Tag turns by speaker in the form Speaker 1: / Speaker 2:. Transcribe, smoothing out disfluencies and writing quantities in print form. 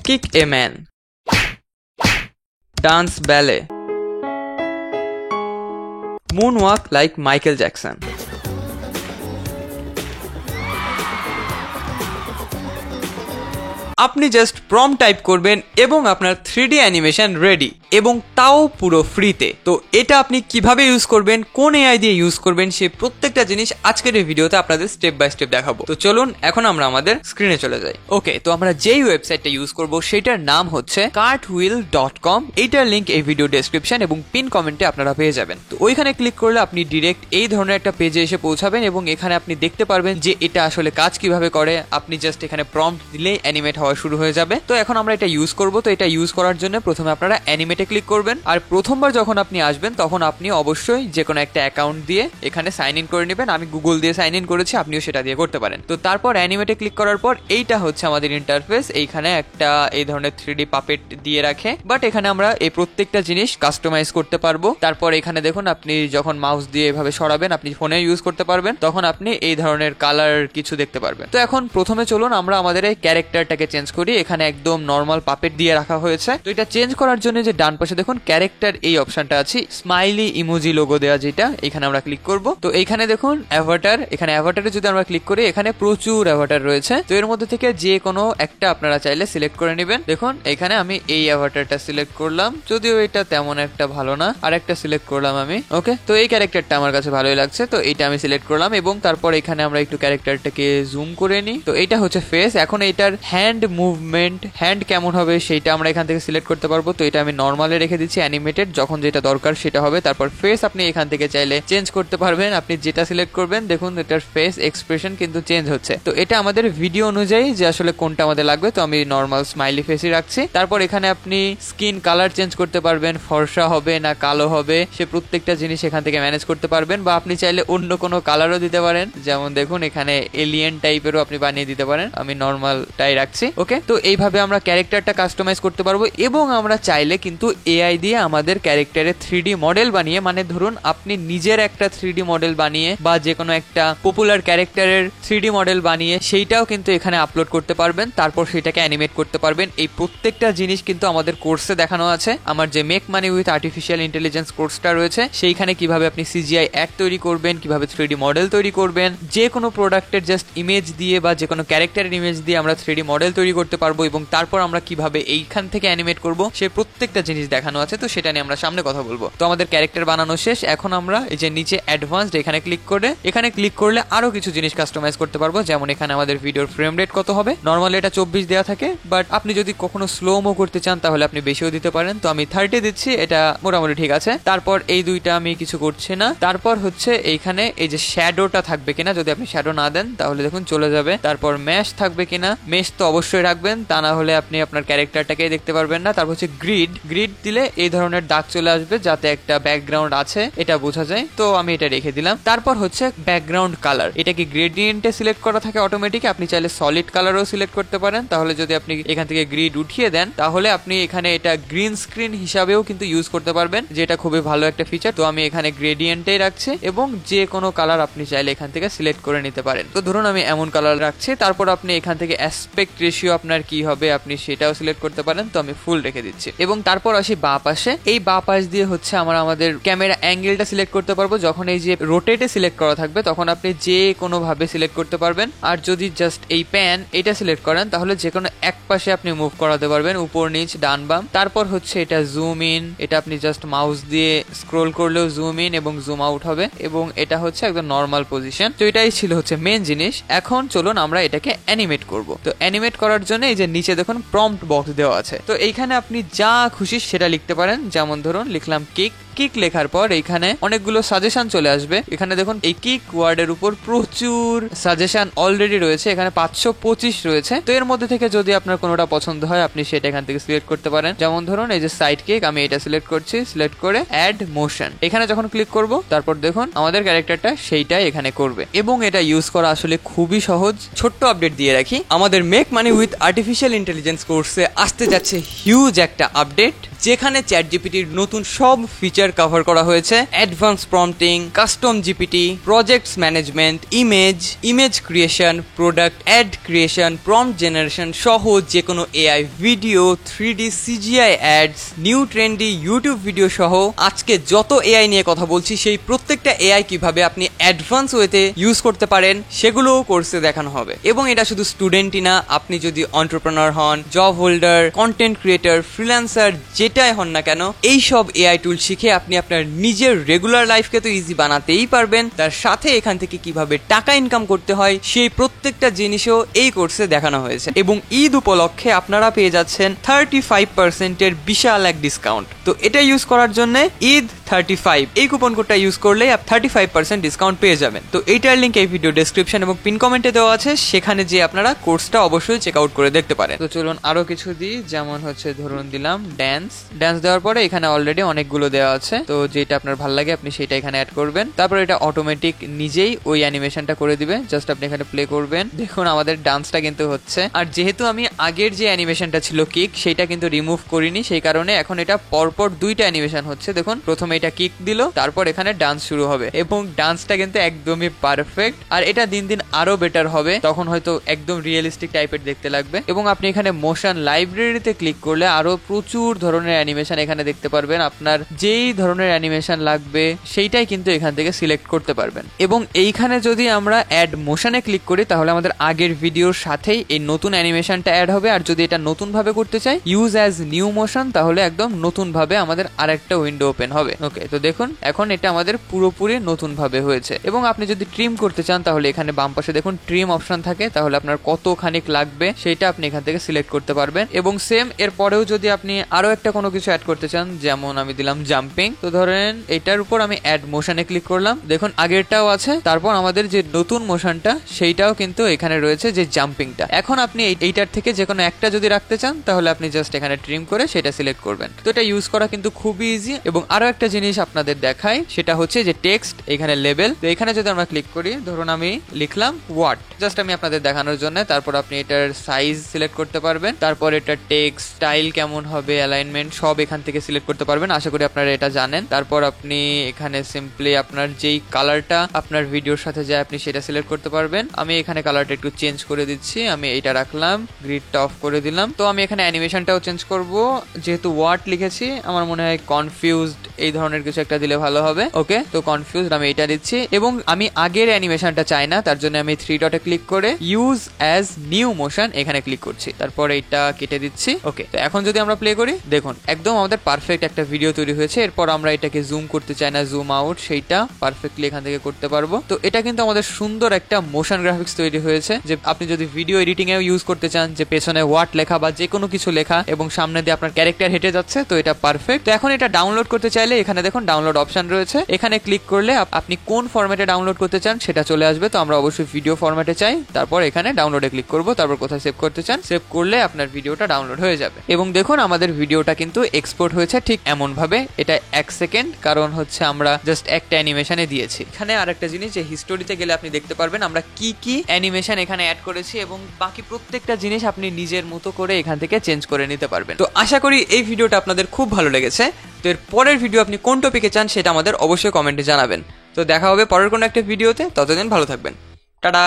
Speaker 1: Kick a man, dance ব্যালে, moonwalk like Michael Jackson. আপনি just prompt type করবেন এবং আপনার 3D অ্যানিমেশন রেডি, এবং তাও পুরো ফ্রিতে। তো এটা আপনি কিভাবে ইউজ করবেন, কোন এআই দিয়ে ইউজ করবেন, সে প্রত্যেকটা জিনিস আজকের এই ভিডিওতে আপনাদের স্টেপ বাই স্টেপ দেখাবো। তো চলুন এখন আমরা আমাদের স্ক্রিনে চলে যাই। ওকে, তো আমরা যেই ওয়েবসাইটটা ইউজ করব সেটার নাম হচ্ছে cartwheel.com। এইটার লিংক এই ভিডিও ডেসক্রিপশন এবং পিন কমেন্টে আপনারা পেয়ে যাবেন। তো ওইখানে ক্লিক করলে আপনি ডিরেক্ট এই ধরনের একটা পেজে এসে পৌঁছাবেন এবং এখানে আপনি দেখতে পারবেন যে এটা আসলে কাজ কিভাবে করে। আপনি জাস্ট এখানে প্রম্পট দিলেই অ্যানিমেট হওয়া শুরু হয়ে যাবে। তো এখন আমরা এটা ইউজ করব। তো এটা ইউজ করার জন্য প্রথমে আপনারা অ্যানিমেটে ক্লিক করবেন, আর প্রথমবার যখন আপনি আসবেন তখন আপনি অবশ্যই যে কোনো একটা অ্যাকাউন্ট দিয়ে এখানে সাইন ইন করে নেবেন। আমি গুগল দিয়ে সাইন ইন করেছি, আপনিও সেটা দিয়ে করতে পারেন। তো তারপর অ্যানিমেটে ক্লিক করার পর এইটা হচ্ছে আমাদের ইন্টারফেস। এইখানে একটা এই ধরনের 3D পাপেট দিয়ে রাখে, বাট এখানে আমরা এই প্রত্যেকটা জিনিস কাস্টমাইজ করতে পারবো। তারপর এখানে দেখুন, আপনি যখন মাউস দিয়ে এভাবে সরাবেন, আপনি ফোনে ইউজ করতে পারবেন, তখন আপনি এই ধরনের কালার কিছু দেখতে পারবেন। তো এখন প্রথমে চলুন আমরা আমাদের এই ক্যারেক্টারটাকে চেঞ্জ করি। এখানে একদম নর্মাল পাপেট দিয়ে রাখা হয়েছে। তো এটা চেঞ্জ করার জন্য যে ডান পাশে দেখুন ক্যারেক্টার এই অপশনটা আছে, স্মাইলি ইমোজি লোগো দেওয়া, যেটা এখানে আমরা ক্লিক করব। তো এইখানে দেখুন অ্যাভাটার, এখানে অ্যাভাটারে যদি আমরা ক্লিক করি এখানে প্রচুর অ্যাভাটার রয়েছে। তো এর মধ্যে থেকে যে কোনো একটা আপনারা চাইলে সিলেক্ট করে নেবেন। দেখুন এখানে আমি এই অ্যাভাটারটা সিলেক্ট করলাম, যদিও এটা তেমন একটা ভালো না, আর একটা সিলেক্ট করলাম আমি। ওকে, তো এই ক্যারেক্টারটা আমার কাছে ভালোই লাগছে, তো এটা আমি সিলেক্ট করলাম। এবং তারপর এখানে আমরা একটু ক্যারেক্টারটাকে জুম করে নিই। তো এটা হচ্ছে ফেস। এখন এটার হ্যান্ড মুভমেন্ট, হ্যান্ড কেমন হবে সেটা আমরা এখান থেকে সিলেক্ট করতে পারবো। তো এটা আমি নর্মালে রেখে দিচ্ছি, অ্যানিমেটেড, যখন যেটা দরকার সেটা হবে। তারপর ফেস আপনি এখান থেকে চাইলে চেঞ্জ করতে পারবেন। আপনি যেটা সিলেক্ট করবেন দেখুন এটার ফেস এক্সপ্রেশন কিন্তু চেঞ্জ হচ্ছে। তো এটা আমাদের ভিডিও অনুযায়ী যে আসলে কোনটা আমাদের লাগবে। তো আমি নর্মাল স্মাইলি ফেসই রাখছি। তারপর এখানে আপনি স্কিন কালার চেঞ্জ করতে পারবেন, ফর্সা হবে না কালো হবে, সে প্রত্যেকটা জিনিস এখান থেকে ম্যানেজ করতে পারবেন। বা আপনি চাইলে অন্য কোনো কালারও দিতে পারেন, যেমন দেখুন এখানে এলিয়েন টাইপেরও আপনি বানিয়ে দিতে পারেন। আমি নর্মালটাই রাখছি। ওকে, তো এইভাবে আমরা ক্যারেক্টারটা কাস্টমাইজ করতে পারবো। এবং আমরা চাইলে কিন্তু এআই দিয়ে আমাদের ক্যারেক্টারের 3D মডেল বানিয়ে, মানে ধরুন আপনি নিজের একটা 3D মডেল বানিয়ে বা যে কোনো একটা পপুলার ক্যারেক্টারের 3D মডেল বানিয়ে সেইটাও কিন্তু এখানে আপলোড করতে পারবেন। তারপর সেটাকে অ্যানিমেট করতে পারবেন। এই প্রত্যেকটা জিনিস কিন্তু আমাদের কোর্সে দেখানো আছে। আমার যে make money with artificial intelligence কোর্সটা রয়েছে সেইখানে কিভাবে আপনি CGI অ্যাড তৈরি করবেন, কিভাবে 3D মডেল তৈরি করবেন, যে কোনো প্রোডাক্টের জাস্ট ইমেজ দিয়ে বা যে কোনো ক্যারেক্টারের ইমেজ দিয়ে আমরা 3D মডেল তৈরি করতে পারবো, এবং তারপর আমরা কিভাবে এইখান থেকে অ্যানিমেট করবো সেই প্রত্যেকটা জিনিস দেখানো আছে। তো সেটা নিয়ে আমরা সামনে কথা বলবো। তো আমাদের ক্যারেক্টার বানানো শেষ। এখন আমরা এই যে নিচে অ্যাডভান্সড এখানে ক্লিক করলে আরো কিছু জিনিস কাস্টমাইজ করতে পারবো। যেমন এখানে আমাদের ভিডিওর ফ্রেম রেট কত হবে, নর্মালি এটা 24 দেওয়া থাকে, বাট আপনি যদি কখনো স্লো মো করতে চান তাহলে আপনি বেশিও দিতে পারেন। তো আমি 30 দিচ্ছি, এটা মোটামুটি ঠিক আছে। তারপর এই দুইটা আমি কিছু করছি না। তারপর হচ্ছে এইখানে এই যে শ্যাডোটা থাকবে কিনা, যদি আপনি শ্যাডো না দেন তাহলে দেখুন চলে যাবে। তারপর ম্যাশ থাকবে কিনা, মেশ তো অবশ্যই রাখবেন, তা না হলে আপনি আপনার ক্যারেক্টারটাকে দেখতে পারবেন না। তারপর হচ্ছে গ্রিড দিলে এই ধরনের দাগ চলে আসবে, যাতে একটা ব্যাকগ্রাউন্ড আছে এটা বোঝা যায়। তো আমি এটা রেখে দিলাম। তারপর হচ্ছে ব্যাকগ্রাউন্ড কালার, এটা কি গ্রেডিয়েন্টে সিলেক্ট করা থাকে অটোমেটিক, আপনি চাইলে সলিড কালারও সিলেক্ট করতে পারেন। তাহলে যদি আপনি এখান থেকে গ্রিড উঠিয়ে দেন তাহলে আপনি এখানে এটা গ্রিন স্ক্রিন হিসাবেও কিন্তু ইউজ করতে পারবেন, যেটা খুবই ভালো একটা ফিচার। তো আমি এখানে গ্রেডিয়েন্টেই রাখছি, এবং যে কোনো কালার আপনি চাইলে এখান থেকে সিলেক্ট করে নিতে পারেন। তো ধরুন আমি এমন কালার রাখছি। তারপর আপনি এখান থেকে অ্যাসপেক্ট রেশিও আপনার কি হবে আপনি সেটাও সিলেক্ট করতে পারেন। তো আমি ফুল রেখে দিচ্ছি। এবং তারপর আসি বাঁ পাশে। এই বাঁ পাশ দিয়ে হচ্ছে আমাদের ক্যামেরা অ্যাঙ্গেলটা সিলেক্ট করতে পারবো। যখন এই যে রোটেটে সিলেক্ট করা থাকবে তখন আপনি যে কোনো ভাবে সিলেক্ট করতে পারবেন। আর যদি জাস্ট এই প্যান এটা সিলেক্ট করেন তাহলে যে কোনো এক পাশে আপনি মুভ করাতে পারবেন, উপর নিচ ডান বাম। তারপর হচ্ছে এটা জুম ইন, এটা আপনি জাস্ট মাউস দিয়ে স্ক্রোল করলেও জুম ইন এবং জুম আউট হবে, এবং এটা হচ্ছে একদম নর্মাল পজিশন। তো এটাই ছিল হচ্ছে মেন জিনিস। এখন চলুন আমরা এটাকে অ্যানিমেট করব। তো অ্যানিমেট করার জন্য এই যে নিচে দেখুন প্রম্পট বক্স দেওয়া আছে। তো এইখানে আপনি যা খুশি সেটা লিখতে পারেন। যেমন ধরুন লিখলাম কিক লেখার পর এইখানে অনেকগুলো সাজেশন চলে আসবে। এখানে দেখুন এই কিক ওয়ার্ডের উপর প্রচুর সাজেশন অলরেডি রয়েছে, এখানে 525 রয়েছে। তো এর মধ্যে থেকে যদি আপনার কোনোটা পছন্দ হয় আপনি সেটা এখান থেকে সিলেক্ট করতে পারেন। যেমন ধরুন এই যে সাইড কিক, আমি এটা সিলেক্ট করছি, সিলেক্ট করে অ্যাড মোশন এখানে যখন ক্লিক করব তারপর দেখুন আমাদের ক্যারেক্টারটা সেইটাই এখানে করবে। এবং এটা ইউজ করা আসলে খুবই সহজ। ছোট্ট আপডেট দিয়ে রাখি, আমাদের make money with artificial intelligence কোর্সে আসতে যাচ্ছে হিউজ একটা আপডেট। যেখানে চ্যাট জিপিটির নতুন সব ফিচার কভার করা হয়েছে। Advance prompting, custom GPT, projects management, image creation, product ad creation, prompt generation সহ যে কোনো AI video, 3D CGI ads, new trendy YouTube video সহ আজকে যত এআই নিয়ে কথা বলছি সেই প্রত্যেকটা এআই কিভাবে আপনি অ্যাডভান্স ওয়েতে ইউজ করতে পারেন সেগুলোও কোর্সে দেখানো হবে। এবং এটা শুধু স্টুডেন্টই না, আপনি যদি এন্টারপ্রেনার হন, job holder, content creator, freelancer যেটাই হন না কেন, এই সব এআই টুল শিখে আপনি আপনার নিজের রেগুলার লাইফকে তো ইজি বানাতেই পারবেন, তার সাথে এখান থেকে কিভাবে টাকা ইনকাম করতে হয় সেই প্রত্যেকটা জিনিসও এই কোর্সে দেখানো হয়েছে। এবং ঈদ উপলক্ষে আপনারা পেয়ে যাচ্ছেন 35% বিশাল এক ডিসকাউন্ট। তো এটা ইউজ করার জন্য ঈদ 35 এই কুপন কোডটা ইউজ করলে আপনি 35% ডিসকাউন্ট পেয়ে যাবেন। তো এইটার লিংক এই ভিডিও ডেসক্রিপশন এবং পিন কমেন্টে দেওয়া আছে, সেখানে যে আপনারা কোর্সটা অবশ্যই চেক আউট করে দেখতে পারেন। তো চলুন আরো কিছু দিই, যেমন হচ্ছে ধরুন দিলাম ড্যান্স দেওয়ার পরে এখানে অলরেডি অনেকগুলো দেওয়া আছে, তো যেটা আপনার ভালো লাগে আপনি সেটা এখানে অ্যাড করবেন। তারপর এটা অটোমেটিক নিজেই ওই অ্যানিমেশনটা করে দিবে, জাস্ট আপনি এখানে প্লে করবেন। দেখুন আমাদের ডান্সটা কিন্তু হচ্ছে। আর যেহেতু আমি আগের যে অ্যানিমেশনটা ছিল কিক, সেটা কিন্তু রিমুভ করিনি, সেই কারণে এখন এটা পরপর দুইটা অ্যানিমেশন হচ্ছে। দেখুন প্রথমে এটা কিক দিল, তারপর এখানে ডান্স শুরু হবে এবং ডান্সটা কিন্তু একদমই পারফেক্ট। আর এটা দিন দিন আরো বেটার হবে, তখন হয়তো একদম রিয়েলিস্টিক টাইপের দেখতে লাগবে। এবং আপনি এখানে মোশন লাইব্রেরিতে ক্লিক করলে আরো প্রচুর ধরনের অ্যানিমেশন এখানে দেখতে পারবেন। আপনার যেই ধরনের অ্যানিমেশন লাগবে সেইটাই কিন্তু এখান থেকে সিলেক্ট করতে পারবেন। এবং এইখানে যদি আমরা অ্যাড মোশনে ক্লিক করি তাহলে আমাদের আগের ভিডিওর সাথেই এই নতুন অ্যানিমেশনটা অ্যাড হবে। আর যদি এটা নতুন ভাবে করতে চাই ইউজ অ্যাজ নিউ মোশন, তাহলে একদম নতুন ভাবে আমাদের আরেকটা উইন্ডো ওপেন হবে। ওকে, তো দেখুন এখন এটা আমাদের পুরোপুরি নতুন ভাবে হয়েছে। এবং আপনি যদি ট্রিম করতে চান তাহলে এখানে বাম পাশে দেখুন ট্রিম অপশন থাকে, তাহলে আপনার কতখানিক লাগবে সেটা আপনি এখান থেকে সিলেক্ট করতে পারবেন। এবং সেম এর পরেও যদি আপনি আরো একটা কোনো কিছু অ্যাড করতে চান, যেমন আমি দিলাম জাম্পিং, তো ধরেন এটার উপর আমি অ্যাড মোশনে ক্লিক করলাম, দেখুন আগেরটাও আছে, তারপর আমাদের যে নতুন মোশনটা সেইটাও কিন্তু এখানে রয়েছে, যে জাম্পিংটা। এখন আপনি এইটার থেকে যে কোনো একটা যদি রাখতে চান তাহলে আপনি জাস্ট এখানে ট্রিম করে সেটা সিলেক্ট করবেন। তো এটা ইউজ করা কিন্তু খুবই ইজি। এবং আরো একটা জিনিস আপনাদের দেখাই, সেটা হচ্ছে যে টেক্সট, এখানে লেবেল। তো এখানে যদি আমরা ক্লিক করি, ধরুন আমি লিখলাম ওয়াট, জাস্ট আমি আপনাদের দেখানোর জন্য। তারপর আপনি এটার সাইজ সিলেক্ট করতে পারবেন, তারপর এটার টেক্সট স্টাইল কেমন হবে, অ্যালাইনমেন্ট সব এখান থেকে সিলেক্ট করতে পারবেন। আশা করি আপনারা এটা জানেন। তারপর আপনি এখানে সিম্পলি আপনার যেই কালারটা আপনার ভিডিওর সাথে যায় আপনি সেটা সিলেক্ট করতে পারবেন। আমি এখানে কালারটা একটু চেঞ্জ করে দিচ্ছি, আমি এটা রাখলাম, গ্রিডটা অফ করে দিলাম। তো আমি এখানে অ্যানিমেশনটাও চেঞ্জ করব, যেহেতু ওয়াট লিখেছি আমার মনে হয় কনফিউজড এই ধরনের কিছু একটা দিলে ভালো হবে। ওকে, তো কনফিউজড আমি এটা দিচ্ছি। এবং আমি আগের অ্যানিমেশনটা চাই না, তার জন্য আমি 3 ডটে ক্লিক করে ইউজ অ্যাজ নিউ মোশন এখানে ক্লিক করছি, তারপর এইটা কেটে দিচ্ছি। ওকে, তো এখন যদি আমরা প্লে করি দেখুন একদম আমাদের পারফেক্ট একটা ভিডিও তৈরি হয়েছে। এরপর আমরা এটাকে জুম করতে চাই না, জুম আউট সেইটা পারফেক্টলি এখান থেকে করতে পারবো। তো এটা কিন্তু আমাদের সুন্দর একটা মোশন গ্রাফিক্স তৈরি হয়েছে, যে আপনি যদি ভিডিও এডিটিং এও ইউজ করতে চান, যে পেছনে ওয়াট লেখা বা যে কোনো কিছু লেখা এবং সামনে দিয়ে আপনার ক্যারেক্টার হেঁটে যাচ্ছে, তো এটা পারফেক্ট। তো এখন এটা ডাউনলোড করতে চাইলে এখানে দেখুন ডাউনলোড অপশন রয়েছে, এখানে ক্লিক করলে আপনি কোন ফরম্যাটে ডাউনলোড করতে চান সেটা চলে আসবে। তো আমরা অবশ্যই ভিডিও ফরম্যাটে চাই, তারপর এখানে ডাউনলোডে ক্লিক করব, তারপর কোথায় সেভ করতে চান সেভ করলে আপনার ভিডিওটা ডাউনলোড হয়ে যাবে। এবং দেখুন আমাদের ভিডিওটা কিন্তু এক্সপোর্ট হয়েছে ঠিক এমন ভাবে, এটা 1 সেকেন্ড, কারণ হচ্ছে আমরা জাস্ট একটা অ্যানিমেশনে দিয়েছি। এখানে আরেকটা জিনিস, যে হিস্টোরিতে গেলে আপনি দেখতে পারবেন আমরা কি কি অ্যানিমেশন এখানে অ্যাড করেছি, এবং বাকি প্রত্যেকটা জিনিস আপনি নিজের মতো করে এখান থেকে চেঞ্জ করে নিতে পারবেন। তো আশা করি এই ভিডিওটা আপনাদের খুব ভালো লেগেছে। তো এর পরের ভিডিও আপনি কোন টপিকে চান সেটা আমাদের অবশ্যই কমেন্টে জানাবেন। তো দেখা হবে পরের কোনো একটা ভিডিওতে, ততদিন ভালো থাকবেন, টাটা।